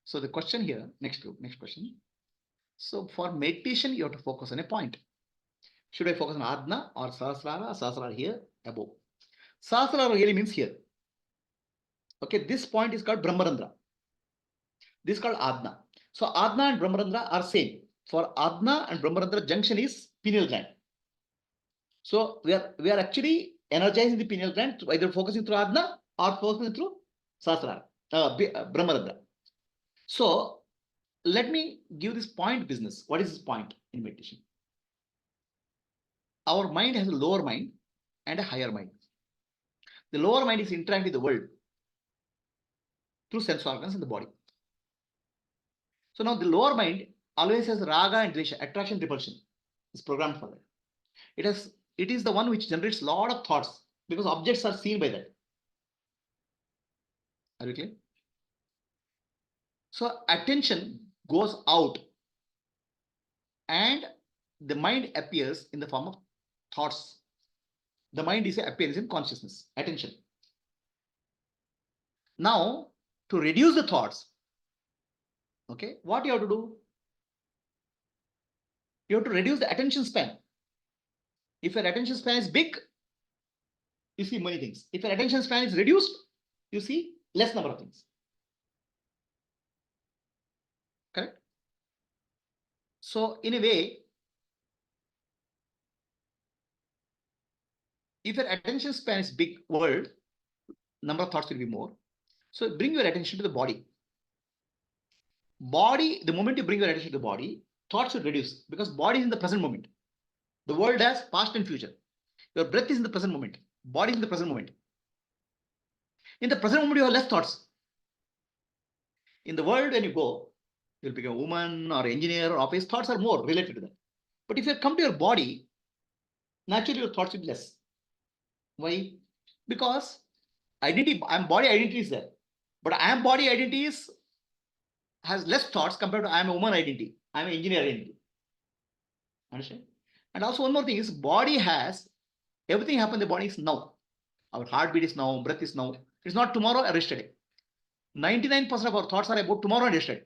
So the question here, next question. So for meditation, you have to focus on a point. Should I focus on Adna or Sahasrara? Sahasrara here above. Sahasrara really means here. Okay, this point is called Brahmarandra. This is called Adna. So Adna and Brahmarandra are same. For Adna and Brahmarandra, junction is pineal gland. So we are actually energizing the pineal gland either focusing through Adna or focusing through Sahasrara, Brahmarandra. So let me give this point business. What is this point in meditation? Our mind has a lower mind and a higher mind. The lower mind is interacting with the world through sense organs in the body. So now the lower mind always has raga and dvesha, attraction, repulsion. It's programmed for that. It is the one which generates a lot of thoughts because objects are seen by that. Are you clear? So attention goes out and the mind appears in the form of thoughts. The mind is appearance in consciousness, attention. Now, to reduce the thoughts, okay, what you have to do? You have to reduce the attention span. If your attention span is big, you see many things. If your attention span is reduced, you see less number of things. Correct? So, in a way, if your attention span is big world, number of thoughts will be more. So, bring your attention to the body. Body, the moment you bring your attention to the body, thoughts will reduce because body is in the present moment. The world has past and future. Your breath is in the present moment. Body is in the present moment. In the present moment, you have less thoughts. In the world, when you go, you'll become a woman or engineer or office, thoughts are more related to that. But if you come to your body, naturally your thoughts will be less. Why? Because identity, I am body identity is there. But I am body identity has less thoughts compared to I am a woman identity. I am an engineer identity. Understand? And also one more thing is body has everything happen in the body is now. Our heartbeat is now, breath is now. It's not tomorrow or yesterday. 99% of our thoughts are about tomorrow and yesterday.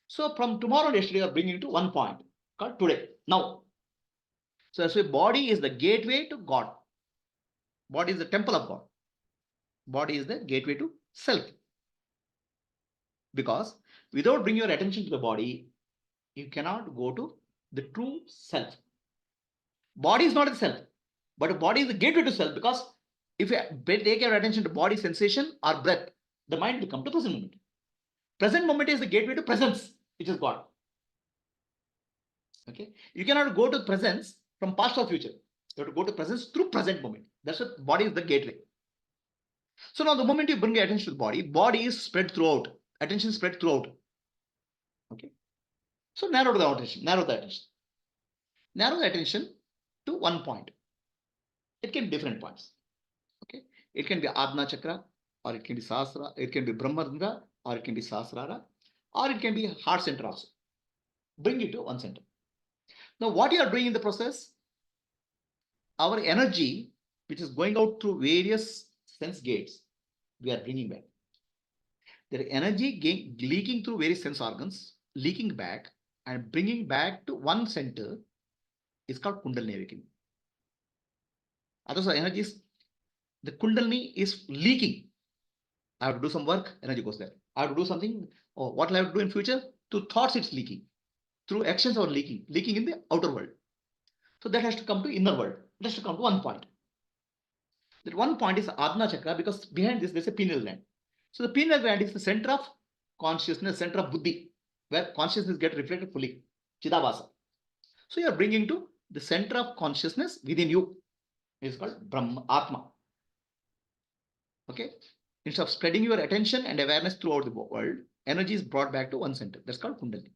So from tomorrow and yesterday, you are bringing to one point called today, now. So that's why body is the gateway to God. Body is the temple of God. Body is the gateway to self. Because without bringing your attention to the body, you cannot go to the true self. Body is not the self, but body is the gateway to self because if you take your attention to body sensation or breath, the mind will come to present moment. Present moment is the gateway to presence, which is God. Okay, you cannot go to presence from past or future. You have to go to presence through present moment. That's what body is the gateway. So now the moment you bring your attention to the body, body is spread throughout. Attention is spread throughout. Okay. So narrow the attention. Narrow the attention. Narrow the attention to one point. It can be different points. Okay. It can be Adna Chakra, or it can be Sahasrara, it can be Brahmarandra, or it can be Sahasrara, or it can be heart center also. Bring it to one center. Now, what you are doing in the process, our energy, which is going out through various sense gates, we are bringing back. The energy leaking through various sense organs, leaking back and bringing back to one center is called Kundalini awakening. Otherwise, energy is, the Kundalini is leaking. I have to do some work, energy goes there. I have to do something, or what will I have to do in future? Through thoughts, it's leaking. Through actions or leaking in the outer world. So that has to come to inner world. It has to come to one point. That one point is Adna Chakra because behind this there's a pineal gland. So the pineal gland is the center of consciousness, center of buddhi, where consciousness gets reflected fully. Chidabhasa. So you are bringing to the center of consciousness within you. It is called Brahma, Atma. Okay. Instead of spreading your attention and awareness throughout the world, energy is brought back to one center. That's called Kundalini.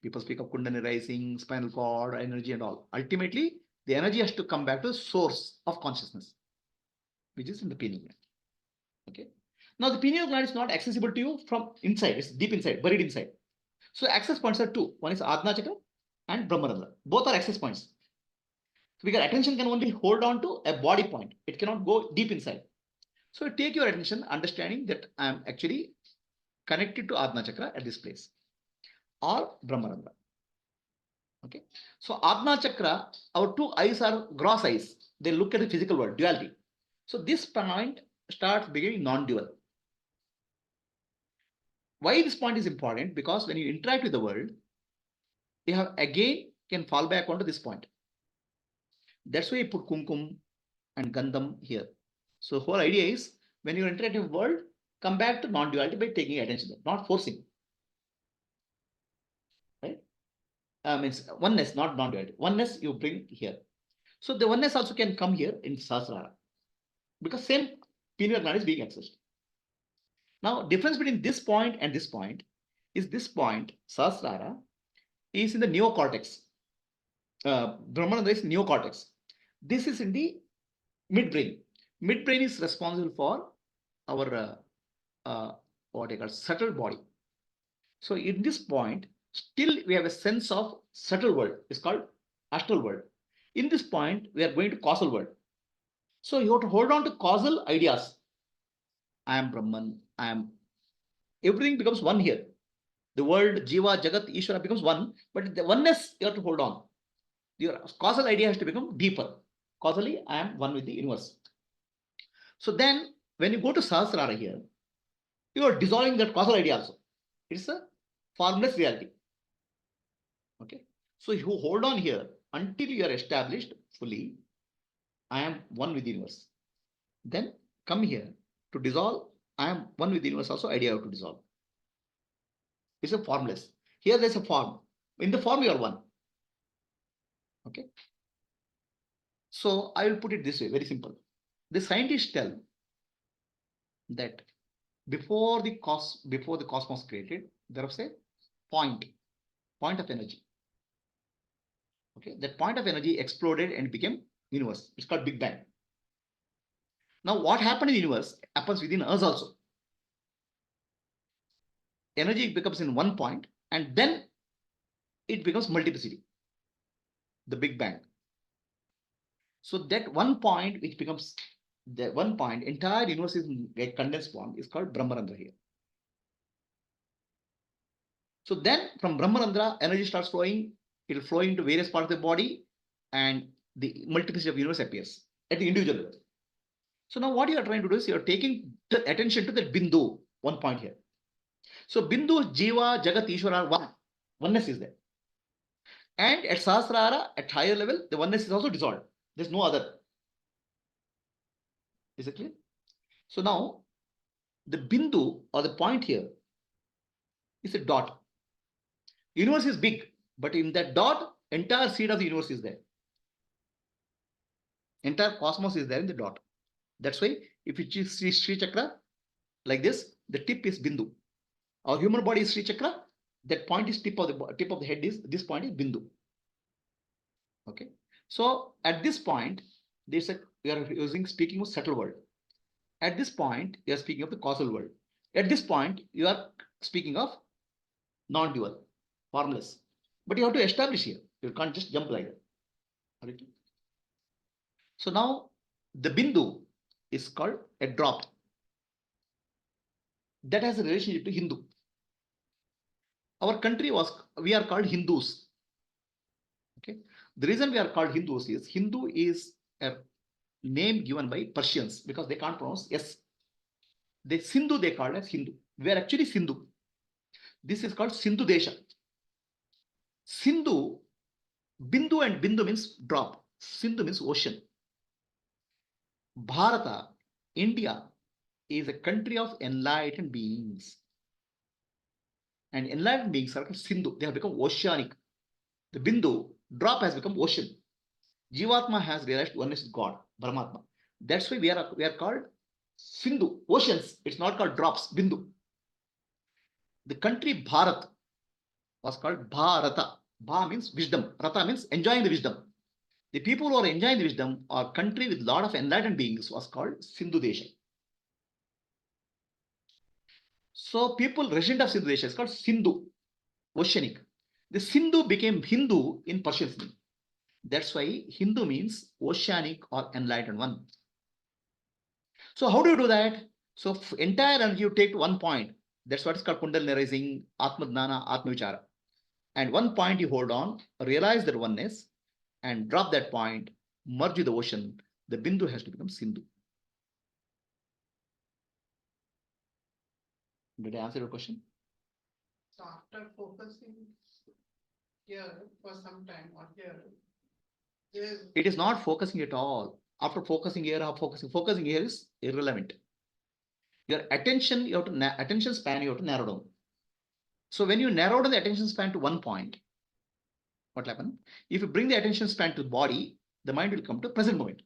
People speak of Kundalini rising, spinal cord, energy and all. Ultimately, the energy has to come back to the source of consciousness, which is in the pineal gland. Okay. Now, the pineal gland is not accessible to you from inside. It's deep inside, buried inside. So, access points are two. One is Adna Chakra and Brahmarandra. Both are access points. So, because attention can only hold on to a body point. It cannot go deep inside. So, take your attention, understanding that I am actually connected to Adna Chakra at this place or Brahmarandra. Okay. So Adna Chakra, our two eyes are gross eyes. They look at the physical world, duality. So this point starts becoming non-dual. Why this point is important? Because when you interact with the world, you have again can fall back onto this point. That's why you put kumkum and gandham here. So the whole idea is when you interact with the world, come back to non-duality by taking attention, not forcing. Right? Means oneness, not non-duality. Oneness you bring here. So the oneness also can come here in Sahasrara because same pineal gland is being accessed. Now, difference between this point and this point is this point, Sahasrara, is in the neocortex. Brahmananda is neocortex. This is in the midbrain. Midbrain is responsible for our what I call subtle body. So in this point, still we have a sense of subtle world. It's called astral world. In this point, we are going to causal world. So you have to hold on to causal ideas. I am Brahman. I am. Everything becomes one here. The world, Jiva, Jagat, Ishvara becomes one, but the oneness you have to hold on. Your causal idea has to become deeper. Causally, I am one with the universe. So then, when you go to Sahasrara here, you are dissolving that causal idea also. It's a formless reality. Okay. So you hold on here until you are established fully. I am one with the universe. Then come here to dissolve. I am one with the universe also. Idea have to dissolve. It's a formless. Here there's a form. In the form you are one. Okay. So I will put it this way, very simple. The scientists tell that before the cosmos created, there was a point of energy. Okay, that point of energy exploded and became universe. It's called Big Bang. Now, what happened in the universe happens within us also. Energy becomes in one point, and then it becomes multiplicity. The Big Bang. So that one point, which becomes the one point, entire universe is a condensed form, is called Brahmarandra here. So then from Brahmarandra, energy starts flowing. It will flow into various parts of the body, and the multiplicity of universe appears at the individual level. So now what you are trying to do is you are taking the attention to the bindu, one point here. So bindu, Jiva, Jagat, Ishvara are one. Oneness is there. And at Sahasrara, at higher level, the oneness is also dissolved. There's no other. Is it clear? So now the bindu or the point here is a dot. Universe is big, but in that dot, entire seed of the universe is there. Entire cosmos is there in the dot. That's why if you see Sri Chakra like this, the tip is bindu. Our human body is Sri Chakra. That point is tip of the head is this point is bindu. Okay. So at this point, we are speaking of subtle world. At this point, you are speaking of the causal world. At this point, you are speaking of non-dual, formless. But you have to establish here. You can't just jump like that. Okay. So now the bindu is called a drop. That has a relationship to Hindu. Our country we are called Hindus. Okay. The reason we are called Hindus is Hindu is a name given by Persians because they can't pronounce S. The Sindhu they called as Hindu. We are actually Sindhu. This is called Sindhu Desha. Sindhu, Bindu and Bindu means drop. Sindhu means ocean. Bharata, India, is a country of enlightened beings. And enlightened beings are called Sindhu. They have become oceanic. The Bindu, drop, has become ocean. Jivatma has realized oneness is God, Paramatma. That's why we are called Sindhu, oceans. It's not called drops, Bindu. The country Bharat was called Bharata. Bha means wisdom. Rata means enjoying the wisdom. The people who are enjoying the wisdom, or country with a lot of enlightened beings, was called Sindhu Desha. So people resident of Sindhu Desha is called Sindhu, oceanic. The Sindhu became Hindu in Persian. That's why Hindu means oceanic or enlightened one. So how do you do that? So entire energy you take to one point, That's what is called Kundalini rising, Atma Dhnana, Atma Vichara. And one point you hold on, realize that oneness, and drop that point, merge with the ocean. The Bindu has to become Sindhu. Did I answer your question? So after focusing here for some time or here, it is not focusing at all. After focusing here, focusing here is irrelevant. Your attention, attention span, you have to narrow down. So when you narrow down the attention span to one point, what will happen? If you bring the attention span to the body, the mind will come to present moment.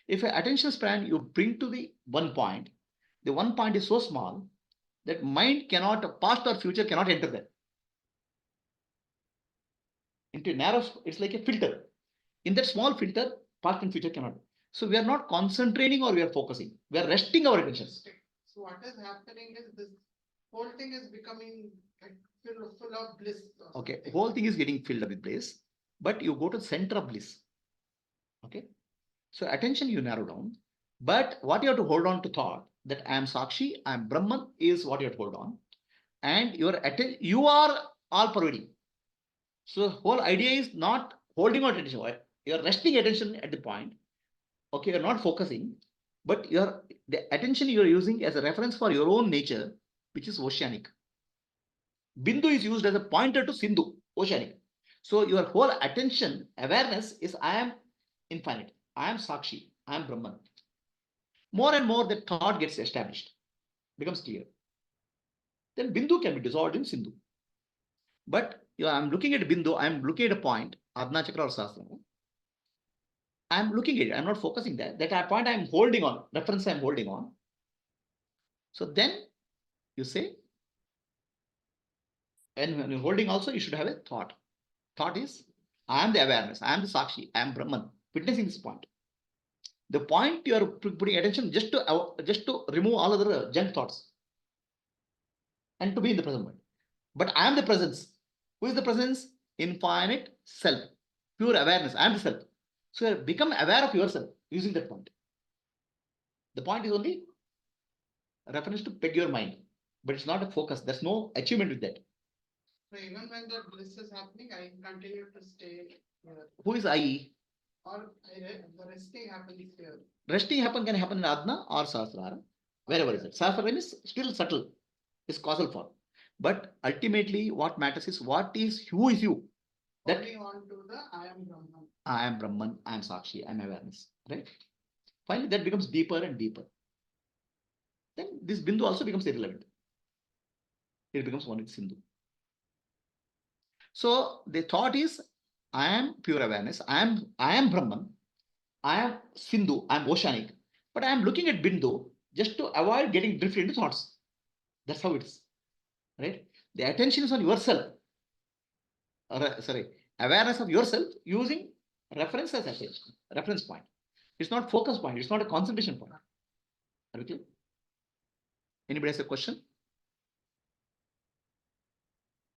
If an attention span you bring to the one point is so small that mind cannot, past or future cannot enter there. Into narrow, it's like a filter. In that small filter, past and future cannot. So we are not concentrating or we are focusing. We are resting our attention. So what is happening is this whole thing is becoming like full of bliss. Okay, whole thing is getting filled up with bliss, but you go to the center of bliss. Okay, so attention you narrow down, but what you have to hold on to thought that I am Sakshi, I am Brahman is what you have to hold on, and you are all pervading. So whole idea is not holding on attention. You are resting attention at the point. Okay, you're not focusing, but the attention you're using as a reference for your own nature, which is oceanic. Bindu is used as a pointer to Sindhu, oceanic. So your whole attention, awareness is I am infinite, I am Sakshi, I am Brahman. More and more that thought gets established, becomes clear. Then Bindu can be dissolved in Sindhu. But I'm looking at Bindu, I'm looking at a point, Adna Chakra or Sahasrara. I'm looking at it, I'm not focusing there. That point I'm holding on, reference I'm holding on. So then you say, and when you're holding also, you should have a thought. Thought is, I am the awareness, I am the Sakshi, I am Brahman, witnessing this point. The point you are putting attention just to remove all other junk thoughts and to be in the present moment. But I am the presence. Who is the presence? Infinite self, pure awareness. I am the self. So become aware of yourself using that point. The point is only a reference to peg your mind, but it's not a focus. There's no achievement with that. So even when the bliss is happening, I continue to stay here. Who is I? Or the resting happens here. Resting can happen in Adna or Sahasrara, wherever is it. Sahasrara is still subtle, is causal form. But ultimately, what matters is who is you? That holding on to the I am Brahman. I am Brahman, I am Sakshi, I am awareness. Right? Finally, that becomes deeper and deeper. Then this Bindu also becomes irrelevant. It becomes one with Sindhu. So the thought is, I am pure awareness, I am Brahman, I am Sindhu, I am oceanic, but I am looking at Bindu just to avoid getting drifted into thoughts. That's how it is. Right? The attention is on yourself. Awareness of yourself using reference as attention, reference point. It's not focus point, it's not a concentration point. Are you clear? Anybody has a question?